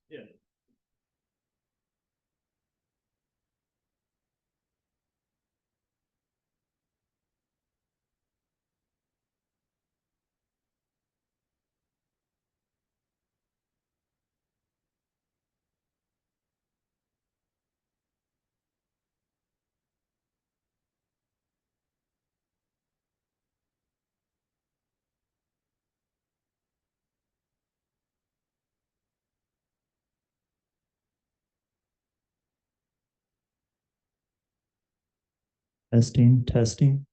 Yeah. Testing, testing.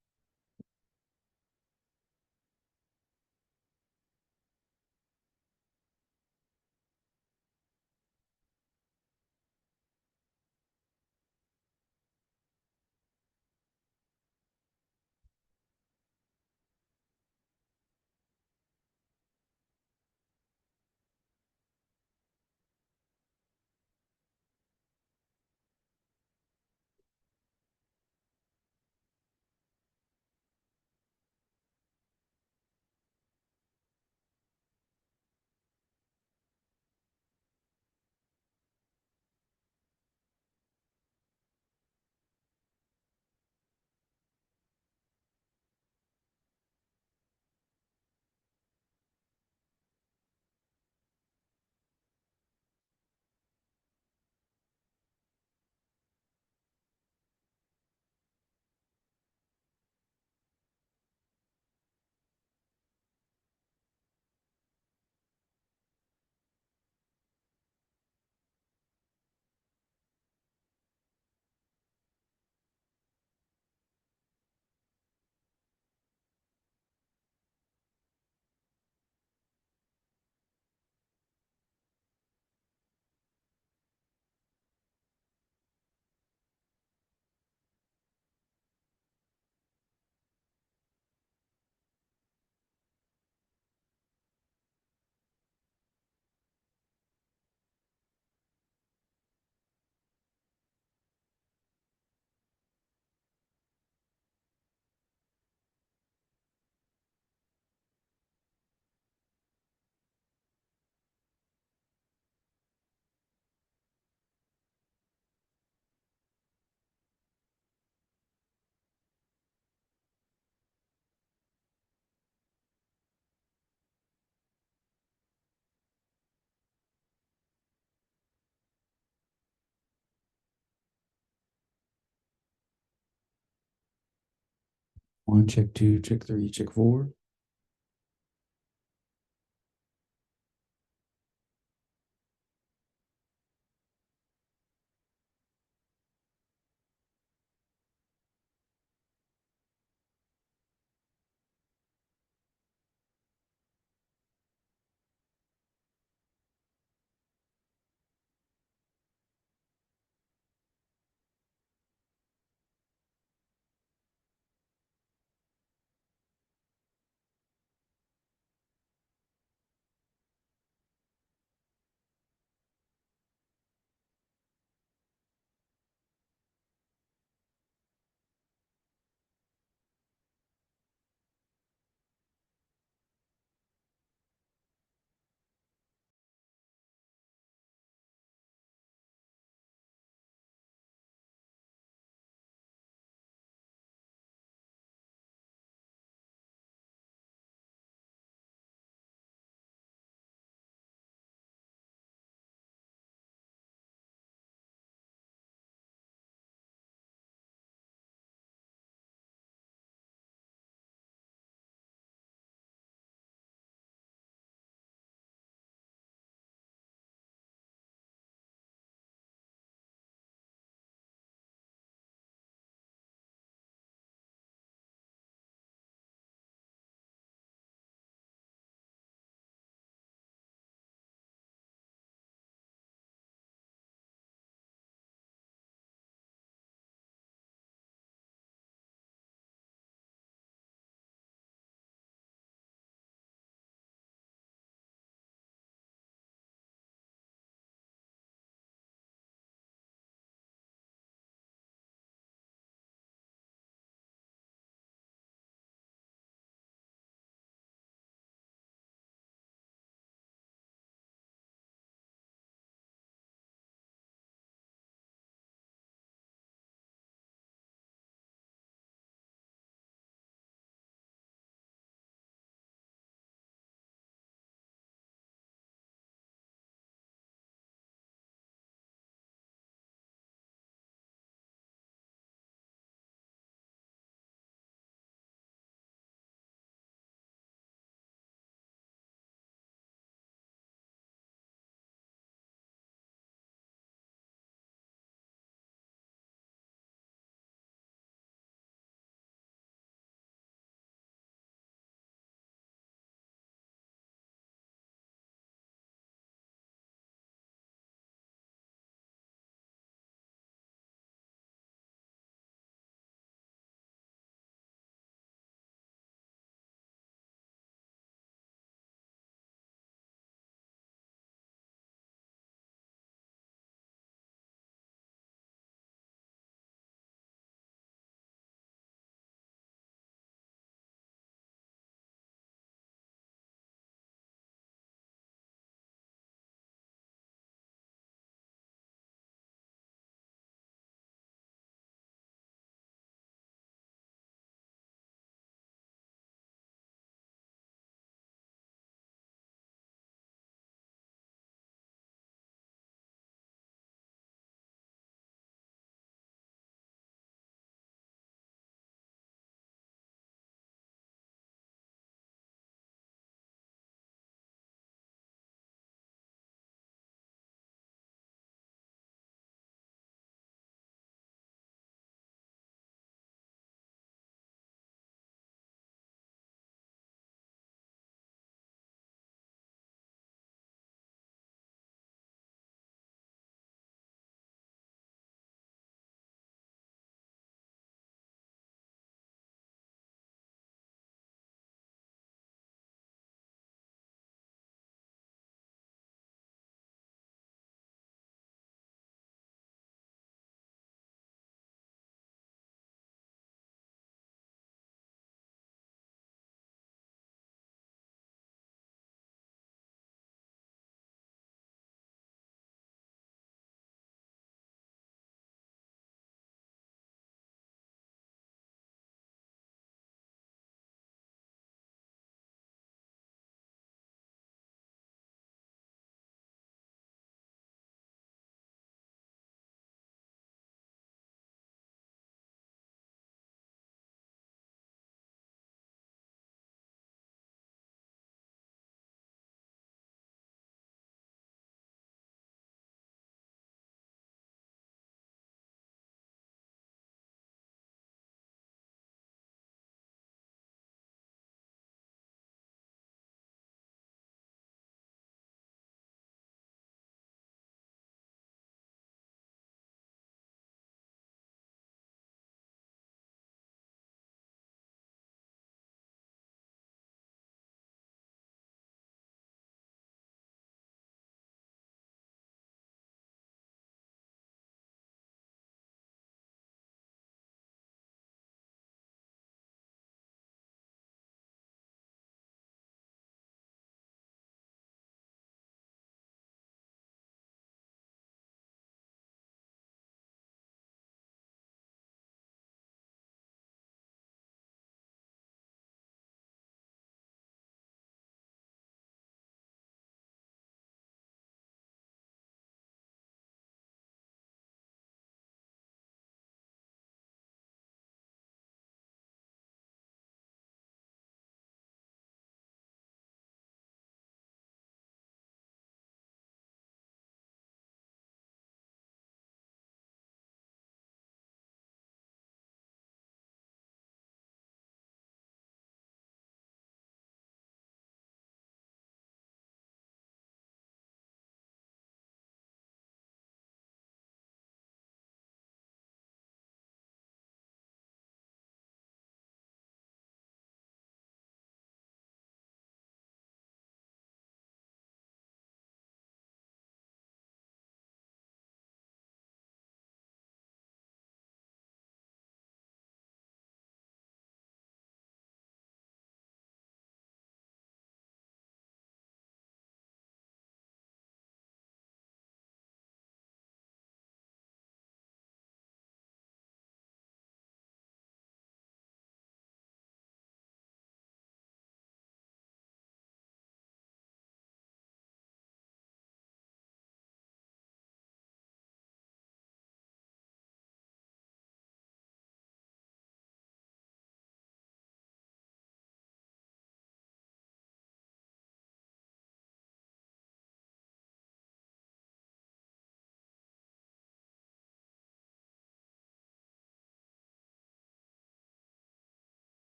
One, check two, check three, check four.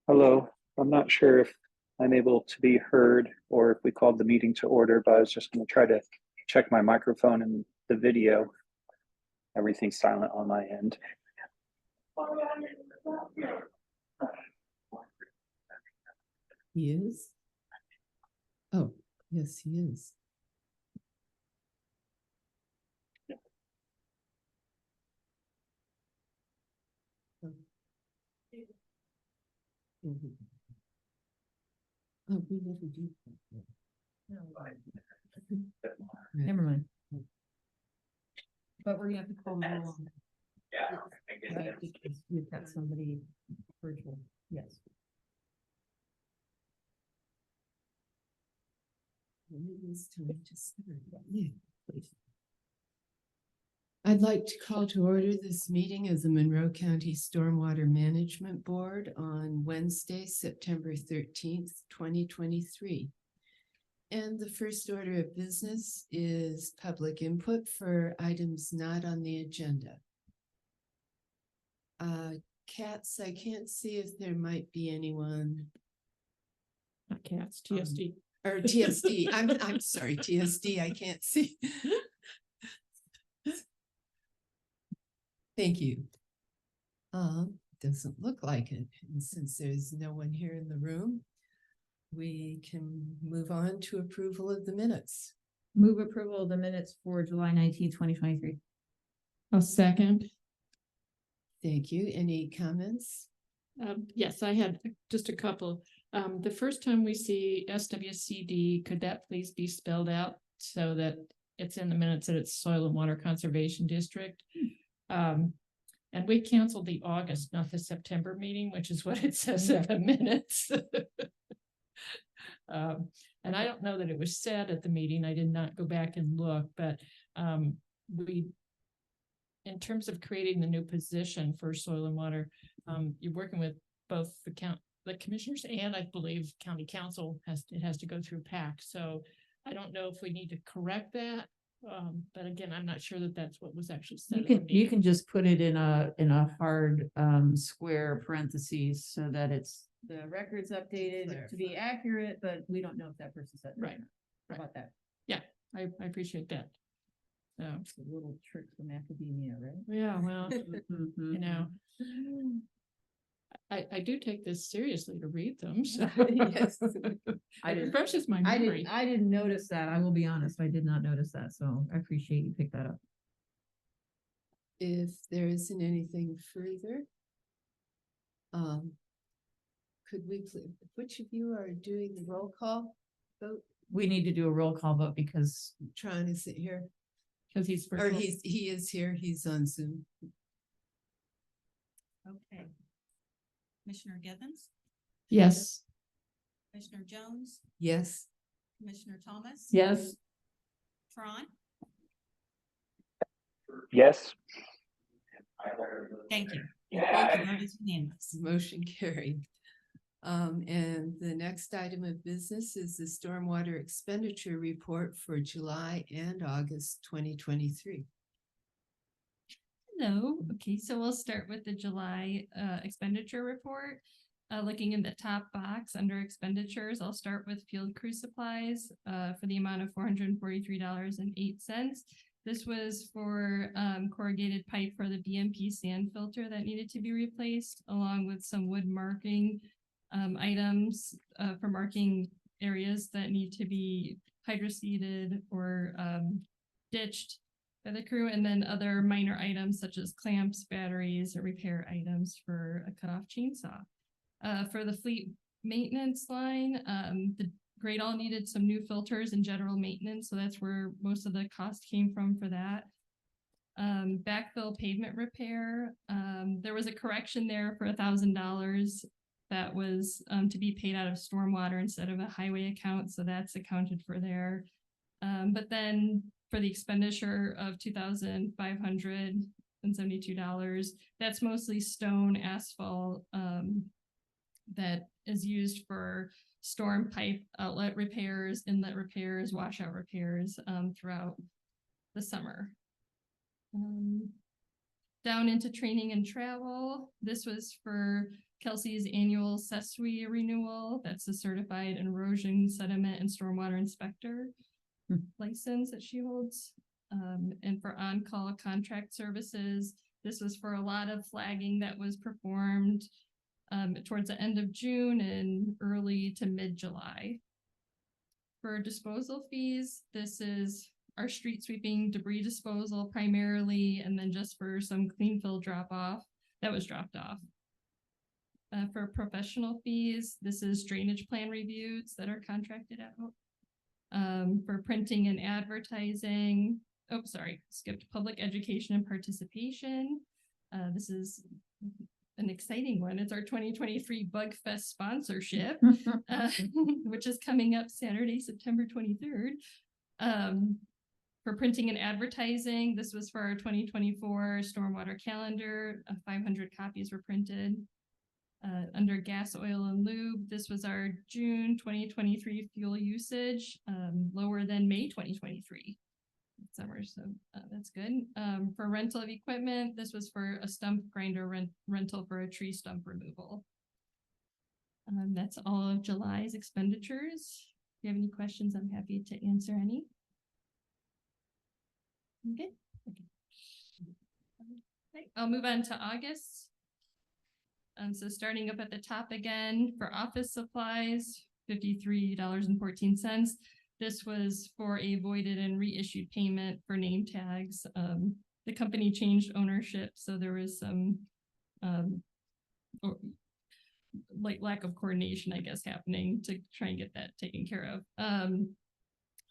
Hello, I'm not sure if I'm able to be heard or if we called the meeting to order, but I was just going to try to check my microphone and the video. Everything's silent on my end. He is? Oh, yes, he is. Oh, we never do that. Never mind. But we're gonna have to call the roll on that. Right, because we've got somebody virtual, yes. Maybe it's time to start. Yeah, please. I'd like to call to order this meeting of the Monroe County Stormwater Management Board on Wednesday, September 13th, 2023. And the first order of business is public input for items not on the agenda. Cats, I can't see if there might be anyone. Not cats, TSD. Or TSD. I'm sorry, TSD, I can't see. Thank you. Doesn't look like it. And since there's no one here in the room, we can move on to approval of the minutes. Move approval of the minutes for July 19th, 2023. I'll second. Thank you. Any comments? Yes, I had just a couple. The first time we see SWCD, could that please be spelled out so that it's in the minutes that it's Soil and Water Conservation District? And we canceled the August, not the September meeting, which is what it says in the minutes. And I don't know that it was said at the meeting. I did not go back and look, but in terms of creating the new position for soil and water, you're working with both the commissioners and I believe county council has to go through PAC. So I don't know if we need to correct that. But again, I'm not sure that that's what was actually said. You can just put it in a hard square parentheses so that it's the record's updated to be accurate, but we don't know if that person said Right. How about that? Yeah, I appreciate that. So It's a little trick from academia, right? yeah, well, Mhm. you know, I do take this seriously to read them. So Yes. it refreshes my I memory. didn't notice that. I will be honest. I did not notice that. So I appreciate you picked that up. If there isn't anything further, could we, which of you are doing the roll call vote? We need to do a roll call vote because Trying to sit here, Because he's or he is here, he's on Zoom. Okay. Commissioner Givens, yes. Commissioner Jones, Yes, Commissioner Thomas. Yes. Tron, Yes. thank you. Vote is unanimous. motion carried. And the next item of business is the stormwater expenditure report for July and August 2023. Hello. Okay, so we'll start with the July expenditure report. Looking in the top box under expenditures, I'll start with field crew supplies for the amount of $443.08. This was for corrugated pipe for the BMP sand filter that needed to be replaced, along with some wood marking items for marking areas that need to be hydroseeded or ditched by the crew, and then other minor items such as clamps, batteries, or repair items for a cutoff chainsaw. For the fleet maintenance line, the Great All needed some new filters and general maintenance, so that's where most of the cost came from for that. Backfill pavement repair, there was a correction there for $1,000 that was to be paid out of stormwater instead of a highway account, so that's accounted for there. But then for the expenditure of $2,572, that's mostly stone, asphalt, that is used for storm pipe outlet repairs, inlet repairs, washout repairs throughout the summer. Down into training and travel, this was for Kelsey's annual SESWI renewal. That's the Certified Erosion, Sediment, and Stormwater Inspector license that she holds. And for on-call contract services, this was for a lot of flagging that was performed towards the end of June and early to mid-July. For disposal fees, this is our street sweeping, debris disposal primarily, and then just for some clean fill drop off that was dropped off. For professional fees, this is drainage plan reviews that are contracted out. For printing and advertising, skipped public education and participation. This is an exciting one. It's our 2023 Bug Fest sponsorship, which is coming up Saturday, September 23rd. For printing and advertising, this was for our 2024 Stormwater calendar. 500 copies were printed. Under gas, oil, and lube, this was our June 2023 fuel usage, lower than May 2023 summer, so that's good. For rental of equipment, this was for a stump grinder rental for a tree stump removal. That's all of July's expenditures. If you have any questions, I'm happy to answer any. Okay. Okay, I'll move on to August. So starting up at the top again, for office supplies, $53.14. This was for a voided and reissued payment for name tags. The company changed ownership, so there was some lack of coordination, I guess, happening to try and get that taken care of.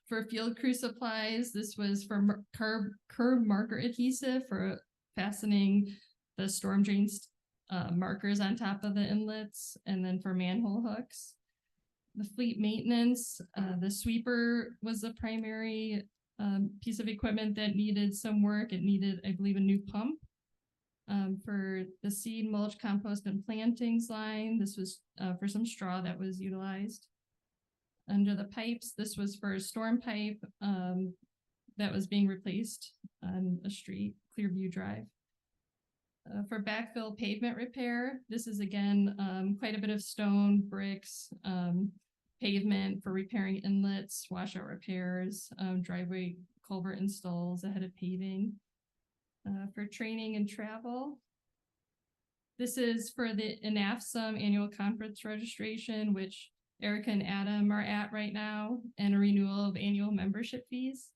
For field crew supplies, this was for curb marker adhesive for fastening the storm drains markers on top of the inlets, and then for manhole hooks. The fleet maintenance, the sweeper was the primary piece of equipment that needed some work. It needed, I believe, a new pump. For the seed, mulch, compost, and plantings line, this was for some straw that was utilized. Under the pipes, this was for a storm pipe that was being replaced on a street, Clearview Drive. For backfill pavement repair, this is again quite a bit of stone, bricks, pavement for repairing inlets, washout repairs, driveway culvert installs ahead of paving. For training and travel, this is for the NAFSM annual conference registration, which Erica and Adam are at right now, and a renewal of annual membership fees.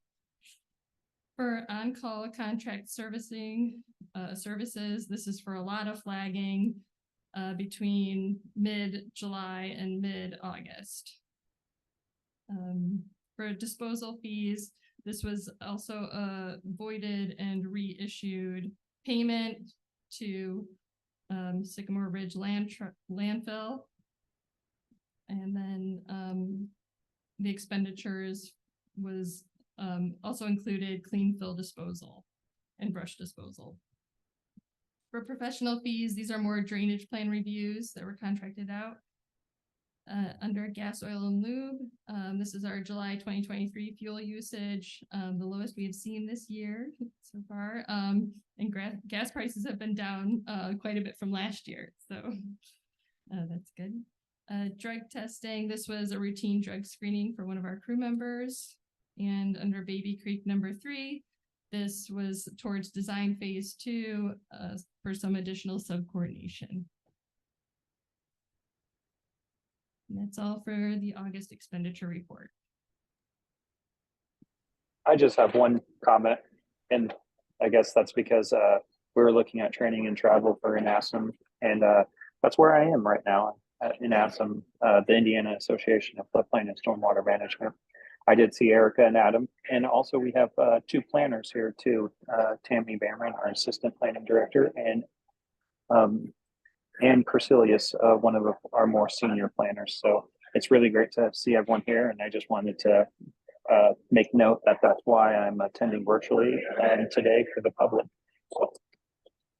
For on-call contract servicing services, this is for a lot of flagging between mid-July and mid-August. For disposal fees, this was also a voided and reissued payment to Sycamore Ridge landfill. And then the expenditures was also included clean fill disposal and brush disposal. For professional fees, these are more drainage plan reviews that were contracted out. Under gas, oil, and lube, this is our July 2023 fuel usage, the lowest we have seen this year so far. And gas prices have been down quite a bit from last year, so that's good. Drug testing, this was a routine drug screening for one of our crew members. And under Baby Creek number 3, this was towards design phase 2 for some additional sub-coordination. And that's all for the August expenditure report. I just have one comment, and I guess that's because we were looking at training and travel for INASM, and that's where I am right now at INASM, the Indiana Association of Floodplain and Stormwater Management. I did see Erica and Adam, and also we have 2 planners here too, Tammy Bamron, our assistant planning director, and Crecilius, one of our more senior planners. So it's really great to see everyone here, and I just wanted to make note that that's why I'm attending virtually today for the public. So,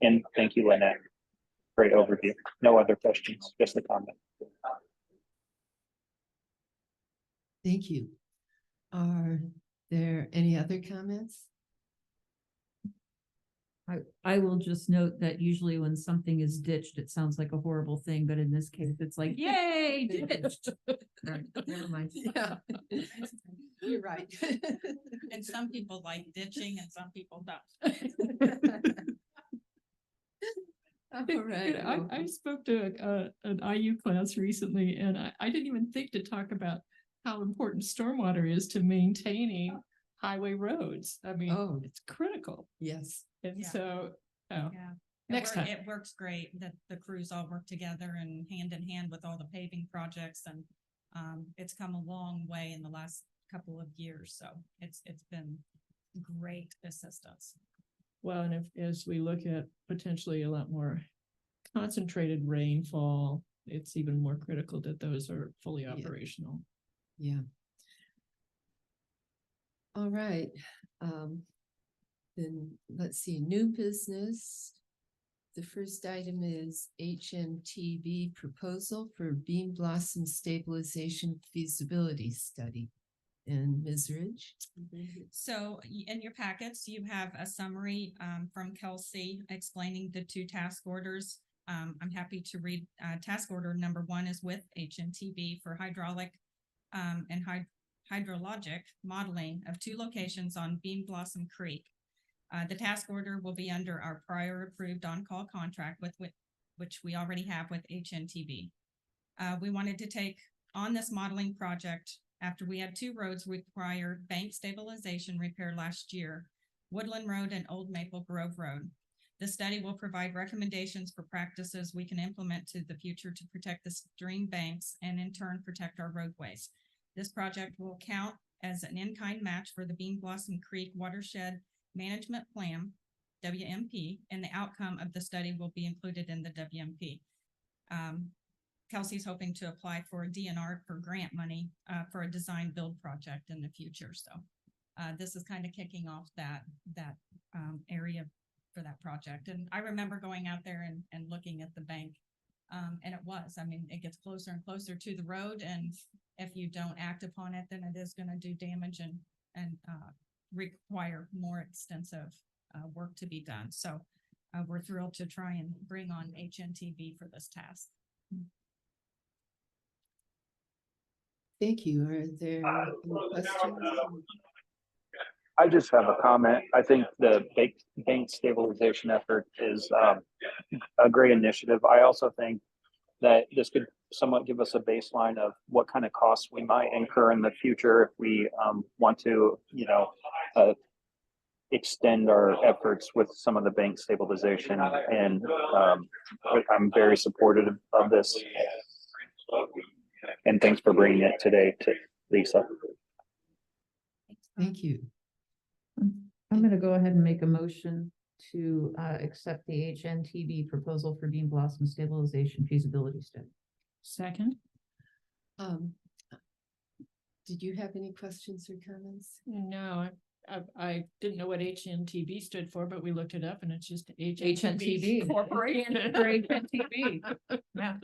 and thank you, Lynette. Great overview. No other questions, just a comment. Thank you. Are there any other comments? I will just note that usually when something is ditched, it sounds like a horrible thing, but in this case, it's like, yay, ditched. All right, never mind. Yeah. You're right. And some people like ditching and some people don't. All You right. know, I spoke to an IU class recently, and I didn't even think to talk about how important stormwater is to maintaining highway roads. I mean, Oh. it's critical. Yes. And Yeah. so, Yeah. Next time. It works great that the crews all work together and hand in hand with all the paving projects and it's come a long way in the last couple of years. So it's been great assistance. well, and as we look at potentially a lot more concentrated rainfall, it's even more critical that those are fully Yeah. operational. Yeah. All right. Then let's see, new business. The first item is HMTB proposal for Bean Blossom Stabilization Feasibility Study. And Ms. Ridge? So in your packets, you have a summary from Kelsey explaining the two task orders. I'm happy to read task order number 1 is with HNTB for hydraulic and hydrologic modeling of 2 locations on Bean Blossom Creek. The task order will be under our prior approved on-call contract with which we already have with HNTB. We wanted to take on this modeling project after we had 2 roads require bank stabilization repair last year, Woodland Road and Old Maple Grove Road. The study will provide recommendations for practices we can implement to the future to protect the stream banks and in turn protect our roadways. This project will count as an in-kind match for the Bean Blossom Creek Watershed Management Plan, WMP, and the outcome of the study will be included in the WMP. Kelsey's hoping to apply for a DNR for grant money for a design build project in the future. So this is kind of kicking off that area for that project. And I remember going out there and looking at the bank and it gets closer and closer to the road. And if you don't act upon it, then it is going to do damage and require more extensive work to be done. So we're thrilled to try and bring on HNTB for this task. Thank you. Are there any questions? I just have a comment. I think the bank stabilization effort is a great initiative. I also think that this could somewhat give us a baseline of what kind of costs we might incur in the future if we want to, extend our efforts with some of the bank stabilization. And I'm very supportive of this. And thanks for bringing it today to Lisa. Thank you. I'm gonna go ahead and make a motion to accept the HNTB proposal for Bean Blossom Stabilization Feasibility Study. Second? Did you have any questions or comments? No, I didn't know what HNTB stood for, but we looked it up and it's just HNTB. Corporation. For HNTB. Yeah.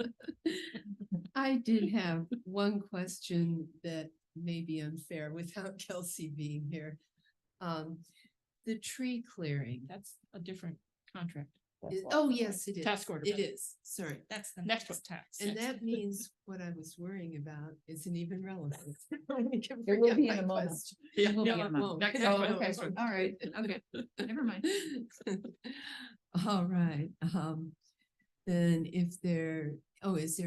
I did have one question that may be unfair without Kelsey being here. The tree clearing. That's a different contract. Oh, yes, it is. Task order. It is, sorry. That's the Next next tax. And that means what I was worrying about isn't even relevant. It will be in a moment. Yeah, It will be no, in a moment. next Oh, one, okay, next one. all right, okay, never mind. All right, then is there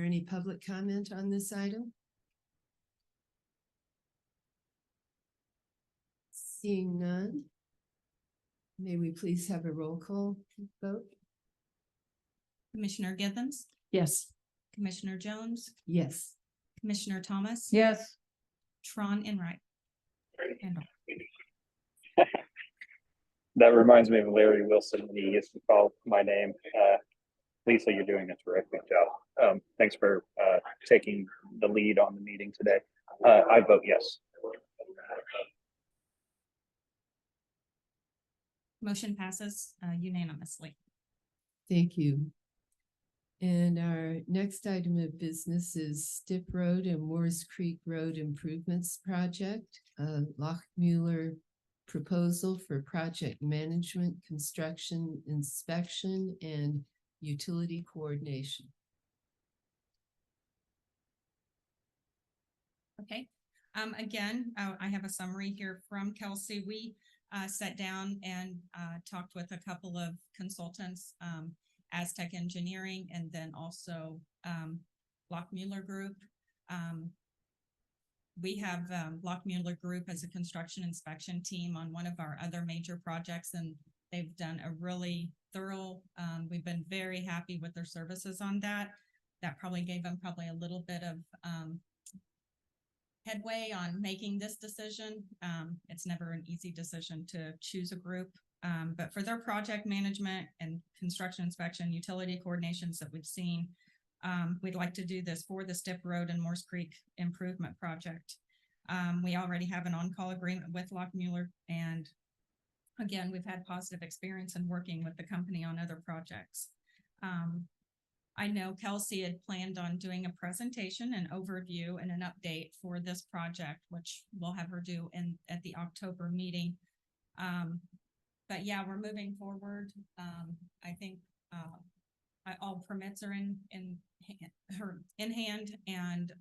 any public comment on this item? Seeing none. May we please have a roll call vote? Commissioner Githens, Yes. Commissioner Jones, Yes. Commissioner Thomas. Yes. Tron Enright. Handle. That reminds me of Larry Wilson when he used to call my name. Lisa, you're doing a terrific job. Thanks for taking the lead on the meeting today. I vote yes. Motion passes unanimously. Thank you. And our next item of business is Stipp Road and Moores Creek Road Improvements Project, Lochmuller proposal for project management, construction, inspection, and utility coordination. Okay, again, I have a summary here from Kelsey. We sat down and talked with a couple of consultants, Aztec Engineering, and then also Lockmuller Group. We have Lockmuller Group as a construction inspection team on one of our other major projects, and they've done a really thorough, we've been very happy with their services on that. That probably gave them a little bit of headway on making this decision. It's never an easy decision to choose a group, but for their project management and construction inspection, utility coordinations that we've seen, we'd like to do this for the Stip Road and Morse Creek improvement project. We already have an on-call agreement with Lockmuller, and again, we've had positive experience in working with the company on other projects. I know Kelsey had planned on doing a presentation, an overview, and an update for this project, which we'll have her do at the October meeting. But yeah, we're moving forward. I think all permits are in hand, and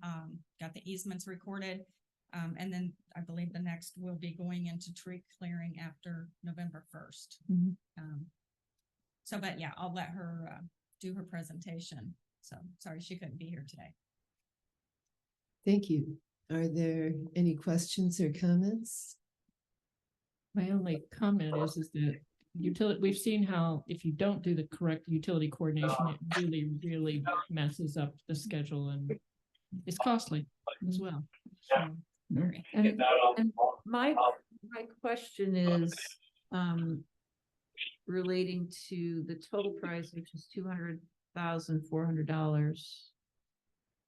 got the easements recorded. And then I believe the next will be going into tree clearing after November 1st. But yeah, I'll let her do her presentation. So sorry she couldn't be here today. Thank you. Are there any questions or comments? My only comment is that utility, we've seen how if you don't do the correct utility coordination, it really, really messes up the schedule and it's costly as well. So, And my question is, relating to the total price, which is $200,400.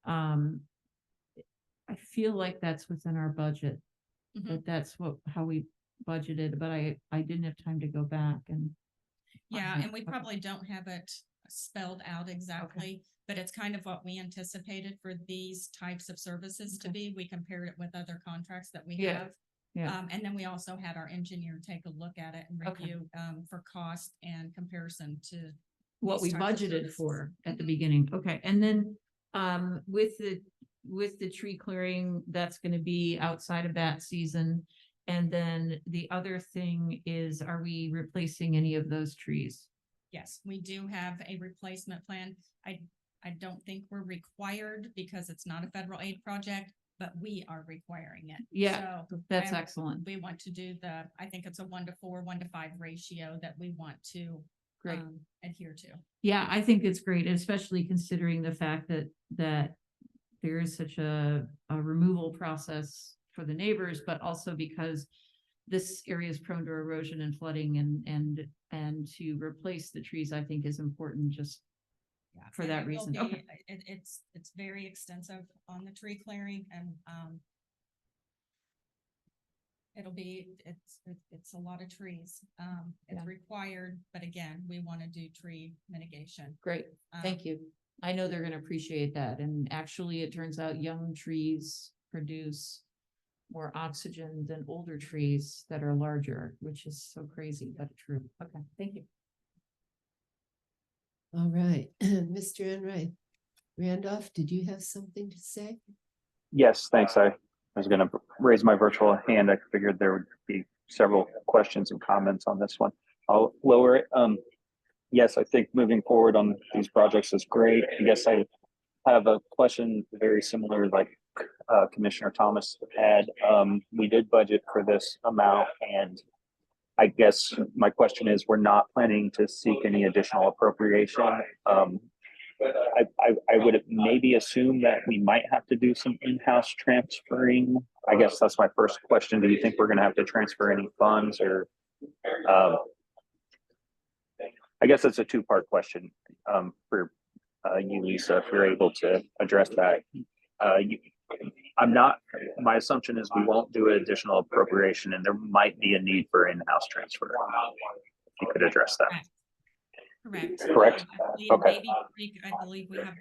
I feel like that's within our budget, that's how we budgeted, but I didn't have time to go back and. Yeah, and we probably don't have it spelled out exactly, but it's kind of what we anticipated for these types of services to be. We compared it with other contracts that we have. Yeah. And then we also had our engineer take a look at it and review for cost and comparison to what we these types of budgeted services. for at the beginning. Okay, and then with the tree clearing, that's going to be outside of that season. And then the other thing is, are we replacing any of those trees? Yes, we do have a replacement plan. I don't think we're required because it's not a federal aid project, but we are requiring it. Yeah, so that's excellent. We want to do I think it's a 1:4, 1:5 ratio that we want to adhere to. Yeah, I think it's great, especially considering the fact that there is such a removal process for the neighbors, but also because this area is prone to erosion and flooding, and to replace the trees, I think is important just for that reason. Okay. It's very extensive on the tree clearing, and it's a lot of trees. It's required, but again, we want to do tree mitigation. Great, thank you. I know they're going to appreciate that. And actually, it turns out young trees produce more oxygen than older trees that are larger, which is so crazy, but true. Okay, thank you. All right, Mr. Enright. Randolph, did you have something to say? Yes, thanks. I was going to raise my virtual hand. I figured there would be several questions and comments on this one. I'll lower it. Yes, I think moving forward on these projects is great. I guess I have a question very similar like Commissioner Thomas had. We did budget for this amount, and I guess my question is, we're not planning to seek any additional appropriation. I would maybe assume that we might have to do some in-house transferring. I guess that's my first question. Do you think we're going to have to transfer any funds, or I guess it's a two-part question for you, Lisa, if you're able to address that. My assumption is we won't do an additional appropriation, and there might be a need for in-house transfer. If you could address that. Correct. Okay. Baby Creek, I believe we have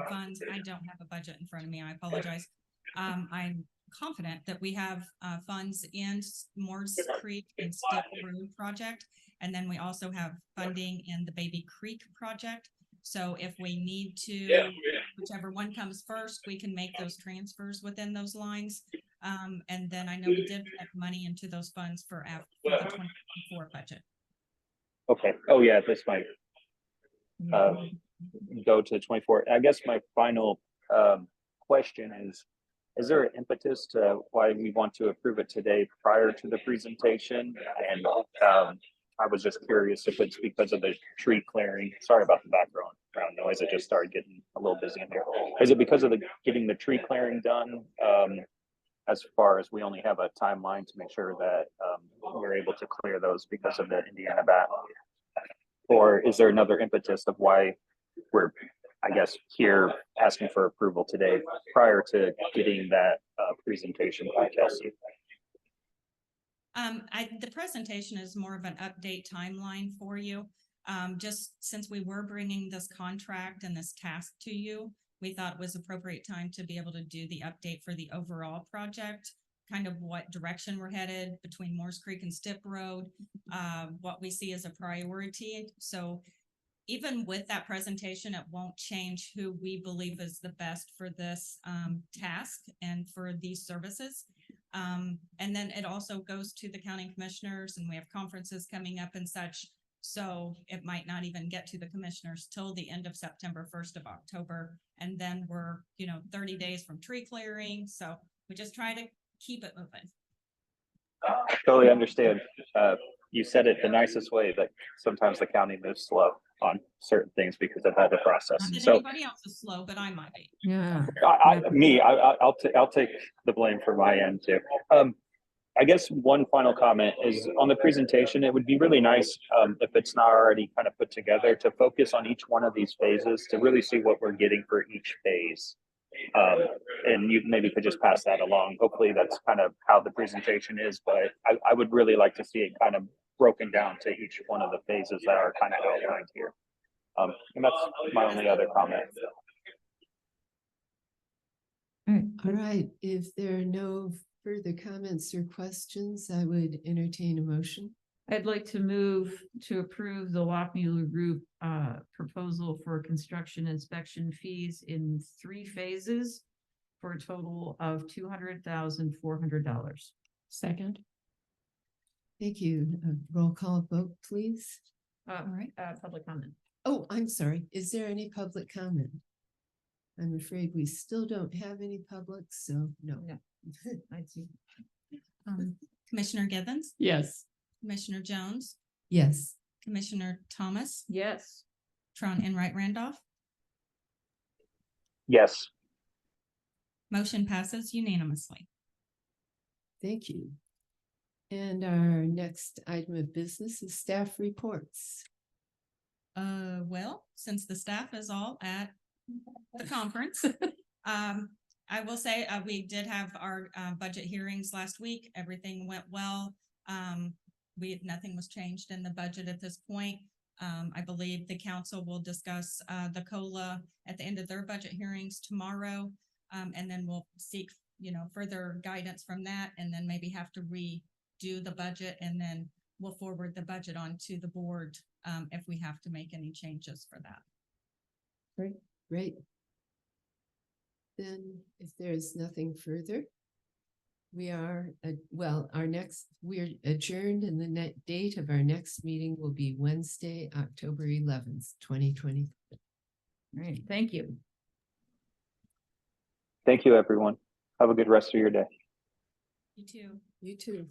funds. I don't have a budget in front of me. I apologize. I'm confident that we have funds in Moore's Creek and Stiff Road project. And then we also have funding in the Baby Creek project. So if we need to, whichever one comes first, we can make those transfers within those lines. And then I know we did put money into those funds for the 2024 budget. Okay. Oh yeah, this might go to 24. I guess my final question is there an impetus to why we want to approve it today prior to the presentation? And I was just curious if it's because of the tree clearing. Sorry about the background noise. It just started getting a little busy in here. Is it because of getting the tree clearing done? As far as we only have a timeline to make sure that we're able to clear those because of the Indiana bat? Or is there another impetus of why we're, I guess, here asking for approval today prior to getting that presentation by Kelsey? The presentation is more of an update timeline for you. Just since we were bringing this contract and this task to you, we thought it was appropriate time to be able to do the update for the overall project, kind of what direction we're headed between Moore's Creek and Stipp Road, what we see as a priority. So even with that presentation, it won't change who we believe is the best for this task and for these services. And then it also goes to the county commissioners, and we have conferences coming up and such. So it might not even get to the commissioners till the end of September, 1st of October. And then we're, 30 days from tree clearing. So we just try to keep it moving. Totally understand. You said it the nicest way, that sometimes the county moves slow on certain things because of all the process. Not that So anybody else is slow, but I might be. Yeah. I'll take the blame for my end too. I guess one final comment is on the presentation. It would be really nice if it's not already kind of put together to focus on each one of these phases to really see what we're getting for each phase. And you maybe could just pass that along. Hopefully that's kind of how the presentation is, but I would really like to see it kind of broken down to each one of the phases that are kind of outlined here. And that's my only other comment. All right, if there are no further comments or questions, I would entertain a motion. I'd like to move to approve the Lockmuller Group proposal for construction inspection fees in 3 phases for a total of $200,400. Second. Thank you. Roll call vote, please. All right, public comment. Oh, I'm sorry. Is there any public comment? I'm afraid we still don't have any public, so no. No. I see. Commissioner Givens, Yes. Commissioner Jones, Yes. Commissioner Thomas, Yes. Tron Enright Randolph. Yes. Motion passes unanimously. Thank you. And our next item of business is staff reports. Well, since the staff is all at the conference, I will say we did have our budget hearings last week. Everything went well. Nothing was changed in the budget at this point. I believe the council will discuss the COLA at the end of their budget hearings tomorrow. And then we'll seek, further guidance from that, and then maybe have to redo the budget, and then we'll forward the budget on to the board if we have to make any changes for that. Great. Then if there's nothing further, we're adjourned, and the date of our next meeting will be Wednesday, October 11th, 2020. All right, thank you. Thank you, everyone. Have a good rest of your day. You too. You too.